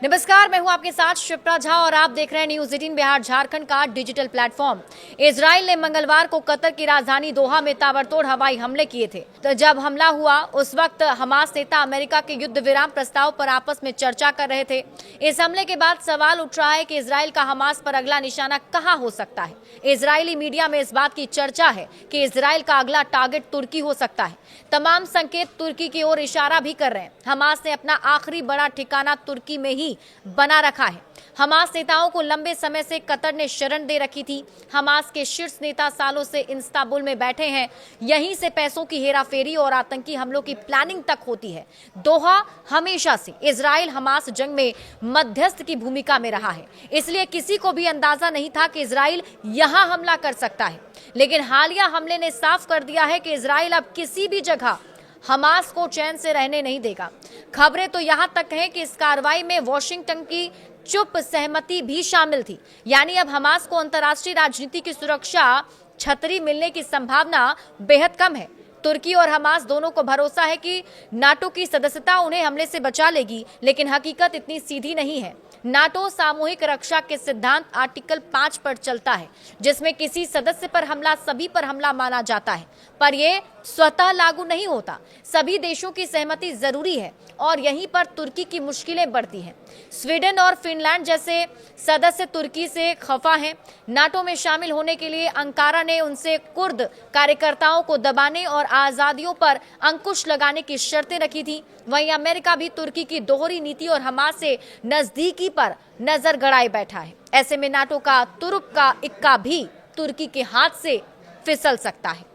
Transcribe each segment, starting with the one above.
नमस्कार, मैं हूं आपके साथ शिप्रा झा और आप देख रहे हैं न्यूज 18 बिहार झारखंड का डिजिटल प्लेटफॉर्म। इजराइल ने मंगलवार को कतर की राजधानी दोहा में ताबड़तोड़ हवाई हमले किए थे। तो जब हमला हुआ उस वक्त हमास नेता अमेरिका के युद्ध विराम प्रस्ताव पर आपस में चर्चा कर रहे थे। इस हमले के बाद सवाल उठ रहा है कि इजराइल का हमास पर अगला निशाना कहाँ हो सकता है। इजरायली मीडिया में इस बात की चर्चा है कि इजराइल का अगला टारगेट तुर्की हो सकता है। तमाम संकेत तुर्की की ओर इशारा भी कर रहे हैं। हमास ने अपना आखिरी बड़ा ठिकाना तुर्की में ही बना रखा है। हमास नेताओं को लंबे समय से कतर ने शरण दे रखी थी। हमास के शीर्ष नेता सालों से इस्तांबुल में बैठे हैं। यहीं से पैसों की हेराफेरी और आतंकी हमलों की प्लानिंग तक होती है। दोहा हमेशा से इजराइल हमास जंग में मध्यस्थ की भूमिका में रहा है, इसलिए किसी को भी अंदाजा नहीं था कि इजराइल यहां हमला कर सकता है। लेकिन हालिया हमले ने साफ कर दिया है कि इजराइल अब किसी भी जगह हमास को चैन से रहने नहीं देगा। खबरें तो यहां तक हैं कि इस कार्रवाई में वॉशिंगटन की चुप सहमति भी शामिल थी। यानी अब हमास को अंतर्राष्ट्रीय राजनीति की सुरक्षा छतरी मिलने की संभावना बेहद कम है। तुर्की और हमास दोनों को भरोसा है कि नाटो की सदस्यता उन्हें हमले से बचा लेगी, लेकिन हकीकत इतनी सीधी नहीं है। नाटो सामूहिक रक्षा के सिद्धांत आर्टिकल 5 पर चलता है, जिसमें किसी सदस्य पर हमला सभी पर हमला माना जाता है, पर यह स्वतः लागू नहीं होता। सभी देशों की सहमति जरूरी है और यहीं पर तुर्की की मुश्किलें बढ़ती हैं। स्वीडन और फिनलैंड जैसे सदस्य तुर्की से खफा हैं। नाटो में शामिल होने के लिए अंकारा ने उनसे कुर्द कार्यकर्ताओं को दबाने और आजादियों पर अंकुश लगाने की शर्तें रखी थी। वहीं अमेरिका भी तुर्की की दोहरी नीति और हमास से नजदीकी पर नजर गड़ाए बैठा है। ऐसे में नाटो का तुरुप का इक्का भी तुर्की के हाथ से फिसल सकता है।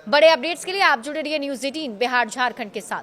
बड़े अपडेट्स के लिए आप जुड़े रहिए न्यूज 18 बिहार झारखंड के साथ।